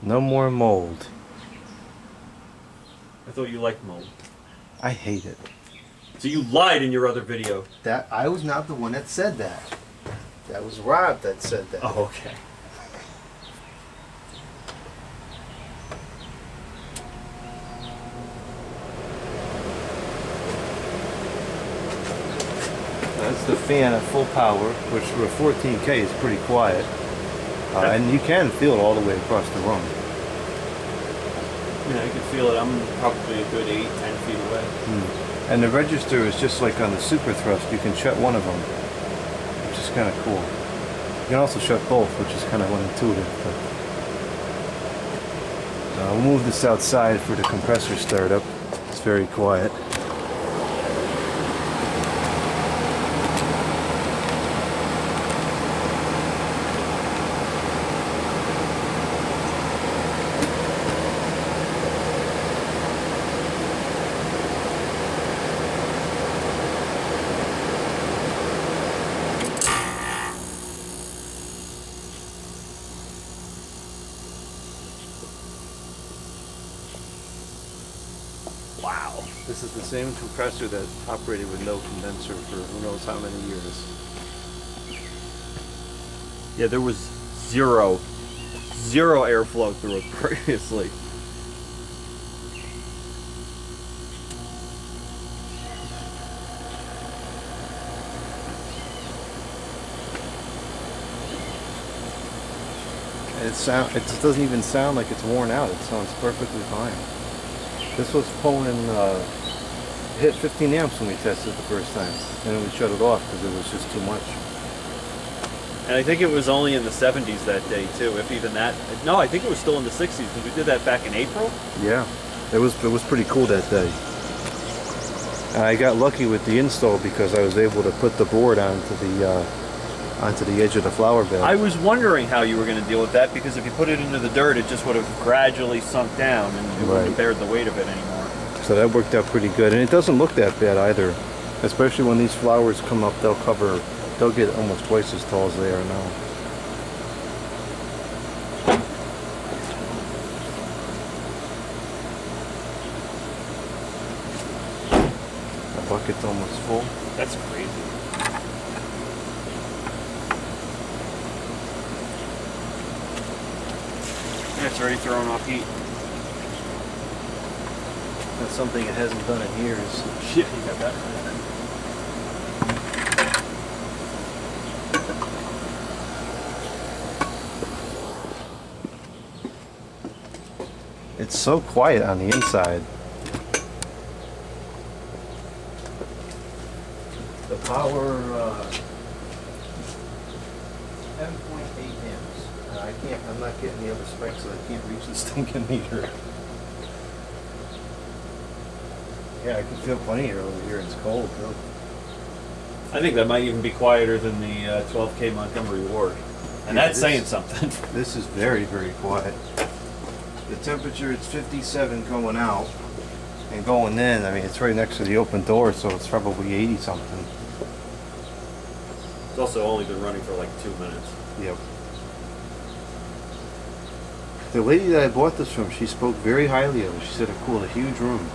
No more mold. I thought you liked mold. I hate it. So you lied in your other video. That I was not the one that said that. That was Rob that said that. Oh, okay. That's the fan at full power, which for a 14K is pretty quiet. And you can feel it all the way across the room. Yeah, you can feel it. I'm probably a good 8-10 feet away. And the register is just like on the super thrust. You can shut one of them, which is kind of cool. You can also shut both, which is kind of unintuitive. But we'll move this outside for the compressor startup. It's very quiet. Wow. This is the same compressor that operated with no condenser for who knows how many years. Yeah, there was zero airflow through it previously. And it doesn't even sound like it's worn out. It sounds perfectly fine. This was pulling, hit 15 amps when we tested the first time, and then we shut it off because it was just too much. And I think it was only in the 70s that day too, if even that. No, I think it was still in the 60s because we did that back in April. Yeah, it was pretty cool that day. And I got lucky with the install because I was able to put the board onto the edge of the flower bed. I was wondering how you were going to deal with that because if you put it into the dirt, it just would have gradually sunk down and it wouldn't have bared the weight of it anymore. So that worked out pretty good, and it doesn't look that bad either. Especially when these flowers come up, they'll get almost twice as tall as they are now. The bucket's almost full. That's crazy. Yeah, it's already throwing off heat. That's something it hasn't done in years. Shit, you got that. It's so quiet on the inside. The power, 10.8 amps. I'm not getting the other specs, so I can't reach the stinking meter. Yeah, I can feel plenty early here. It's cold too. I think that might even be quieter than the 12K Montgomery Ward. And Yeah, that's saying something. This is very, very quiet. The temperature is 57 going out, and going in, I mean, it's right next to the open door, so it's probably 80 something. It's also only been running for like 2 minutes. Yep. The lady that I bought this from, she spoke very highly of it. She said it cooled a huge room.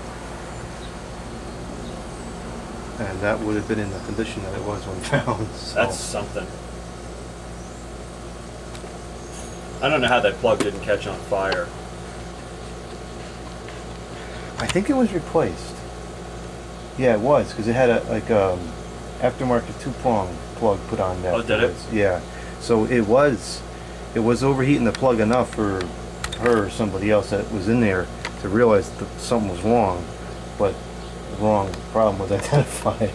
And that would have been in the condition that it was when found. So. That's something. I don't know how that plug didn't catch on fire. I think it was replaced. Yeah, it was, because it had a aftermarket 2-prong plug put on that. Oh, did it? Yeah. So it was overheating the plug enough for her or somebody else that was in there to realize that something was wrong, but the wrong problem was identified.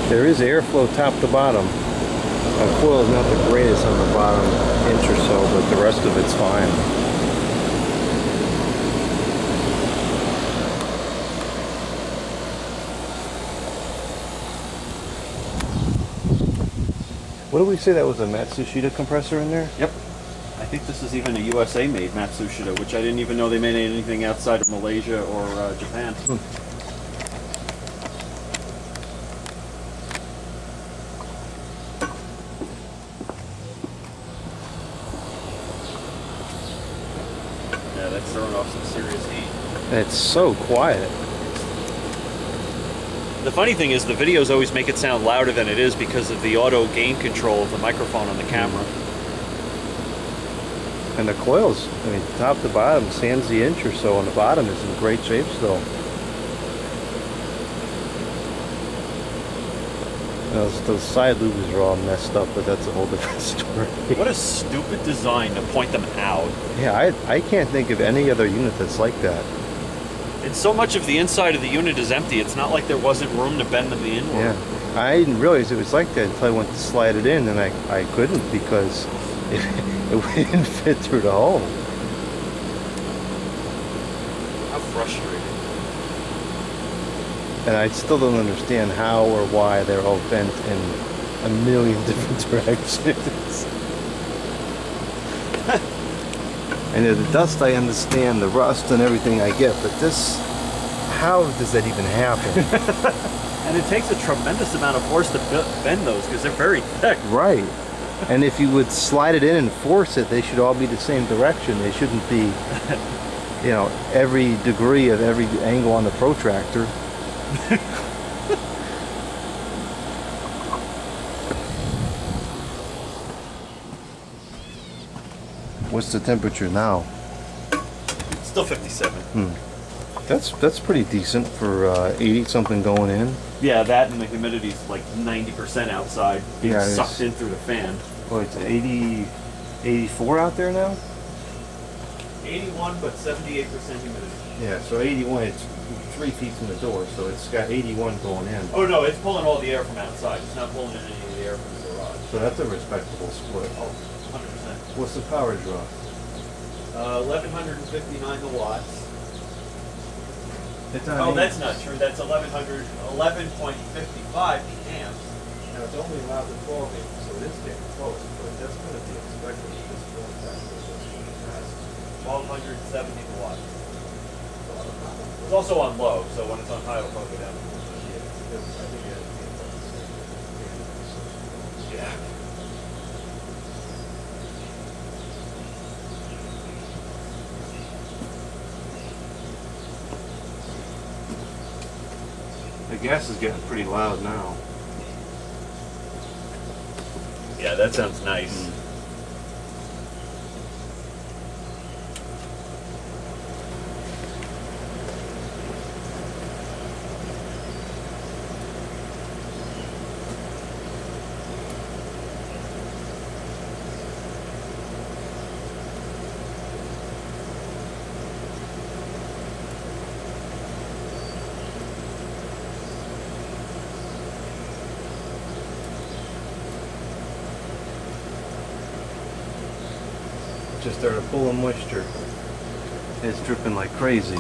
There is airflow top to bottom. The coil is not the greatest on the bottom inch or so, but the rest of it's fine. What did we say that was a Matsushita compressor in there? Yep. I think this is even a USA made Matsushita, which I didn't even know they made anything outside of Malaysia or Japan. Yeah, that's throwing off some serious heat. And it's so quiet. The funny thing is the videos always make it sound louder than it is because of the auto gain control of the microphone on the camera. And the coils, I mean, top to bottom, sans the inch or so on the bottom is in great shape still. Those side loops are all messed up, but that's a whole different story. What a stupid design to point them out. Yeah, I can't think of any other unit that's like that. And so much of the inside of the unit is empty, it's not like there wasn't room to bend them inward. Yeah, I didn't realize it was like that until I went to slide it in, and I couldn't because it didn't fit through the hole. How frustrating. And I still don't understand how or why they're all bent in a million different directions. And the dust I understand, the rust and everything I get, but this, how does that even happen? And it takes a tremendous amount of force to bend those because they're very thick. Right. And if you would slide it in and force it, they should all be the same direction. They shouldn't be, you know, every degree of every angle on the protractor. What's the temperature now? Still 57. That's pretty decent for 80 something going in. Yeah, that and the humidity's like 90% outside, being Yeah, sucked in through the fan. Oh, it's 80, 84 out there now? 81, but 78% humidity. Yeah, so 81, it's 3 feet from the door, so it's got 81 going in. Oh no, it's pulling all the air from outside. It's not pulling in any of the air from the garage. So that's a respectable split. Oh, 100%. What's the power draw? 1159 watts. It's on Oh, 80. that's not true. That's 11.55 amps. Now, it's only allowed to 12 amps, so it is getting close, but that's going to be expected at this form factor. 1270 watts. It's also on low, so when it's on high, it'll probably go down. Yeah. The gas is getting pretty loud now. Yeah, that sounds nice. Just started pulling moisture. It's dripping like crazy.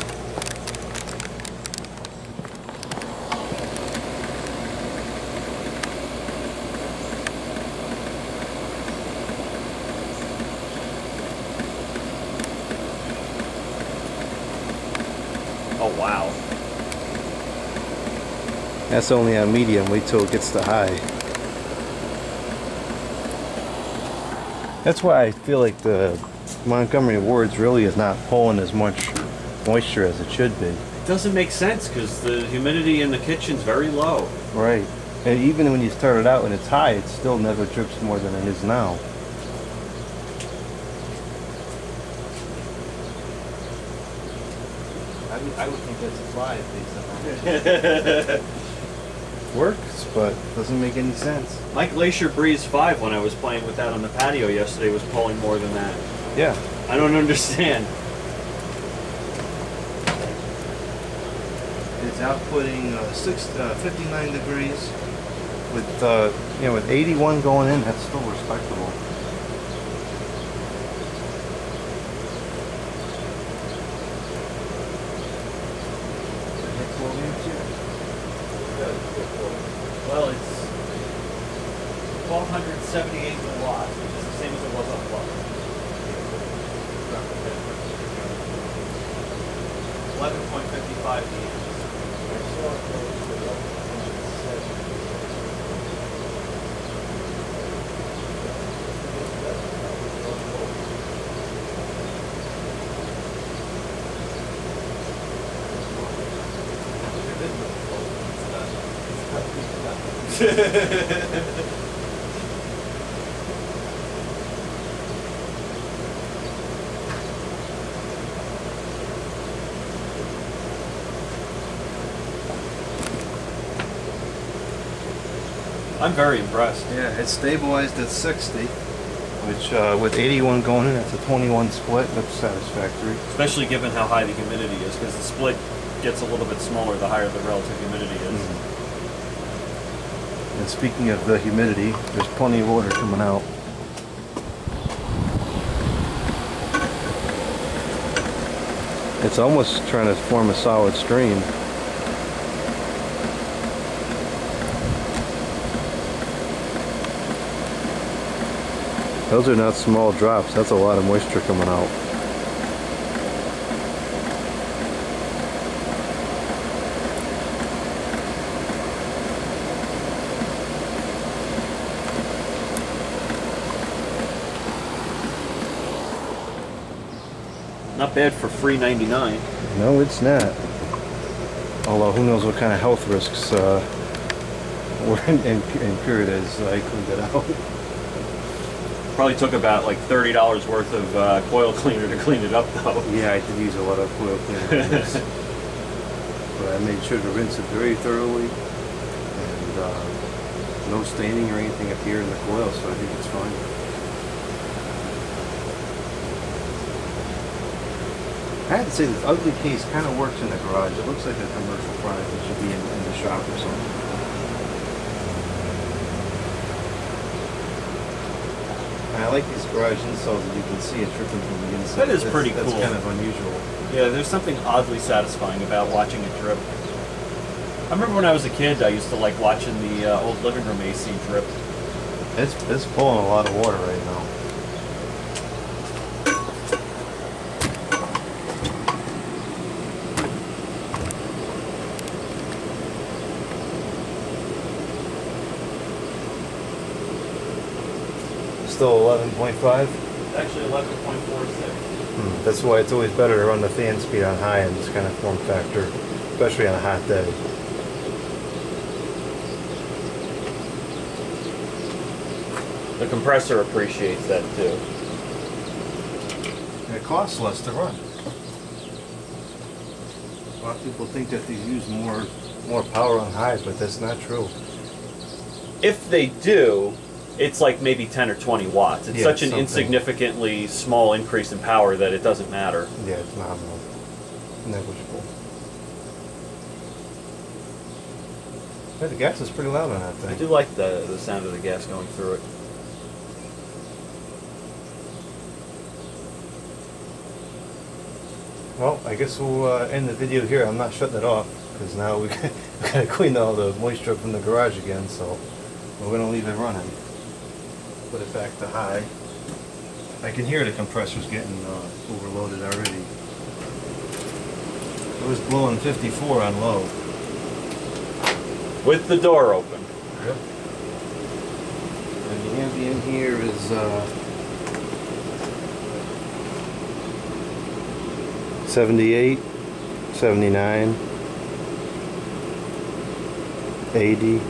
Oh wow. That's only on medium. Wait till it gets to high. That's why I feel like the Montgomery Wards really is not pulling as much moisture as it should be. It doesn't make sense because the humidity in the kitchen's very low. Right. And even when you start it out and it's high, it still never drips more than it is now. I would think that's a 5 based on works, but doesn't make any sense. My Glacier Breeze 5, when I was playing with that on the patio yesterday, was pulling more than that. Yeah. I don't understand. It's outputting 59 degrees with you know, with 81 going in. That's still respectable. Well, 1,278 watts, which is the same as it was on plug. 11.55 amps. I'm very impressed. Yeah, it's stabilized at 60, which with 81 going in, that's a 21 split. That's satisfactory. Especially given how high the humidity is, because the split gets a little bit smaller the higher the relative humidity is. Mm-hmm. And speaking of the humidity, there's plenty of water coming out. It's almost trying to form a solid stream. Those are not small drops. That's a lot of moisture coming out. Not bad for free 99. No, it's not. Although who knows what kind of health risks were incurred as I cleaned it out. Probably took about like $30 worth of coil cleaner to clean it up though. Yeah, I did use a lot of coil cleaner on this. But I made sure to rinse it very thoroughly. And no staining or anything appeared in the coil, so I think it's fine. I had to say, this ugly case kind of works in the garage. It looks like a commercial product that should be in the shop or something. And I like these garage installs that you can see it dripping from the inside. That is pretty cool. That's kind of unusual. Yeah, there's something oddly satisfying about watching it drip. I remember when I was a kid, I used to like watching the old living room AC drip. It's pulling a lot of water right now. Still 11.5? Actually 11.46. That's why it's always better to run the fan speed on high in this kind of form factor, especially on a hot day. The compressor appreciates that too. And it costs less to run. A lot of people think that they use more power on high, but that's not true. If they do, it's like maybe 10 or 20 watts. It's such an insignificantly small increase in power that it doesn't matter. Yeah, it's nominal. Negligible. Yeah, the gas is pretty loud on that thing. I do like the sound of the gas going through it. Well, I guess we'll end the video here. I'm not shutting it off because now we gotta clean all the moisture from the garage again, so we're gonna leave it running. Put it back to high. I can hear the compressor's getting overloaded already. It was blowing 54 on low. With the door open. Yep. And the ambient here is 78, 79, 80,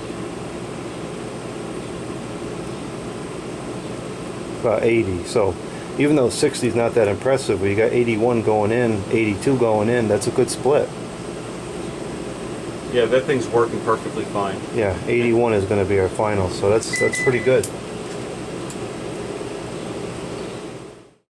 about 80. So even though 60 is not that impressive, we got 81 going in, 82 going in. That's a good split. Yeah, that thing's working perfectly fine. Yeah, 81 is going to be our final, so that's pretty good.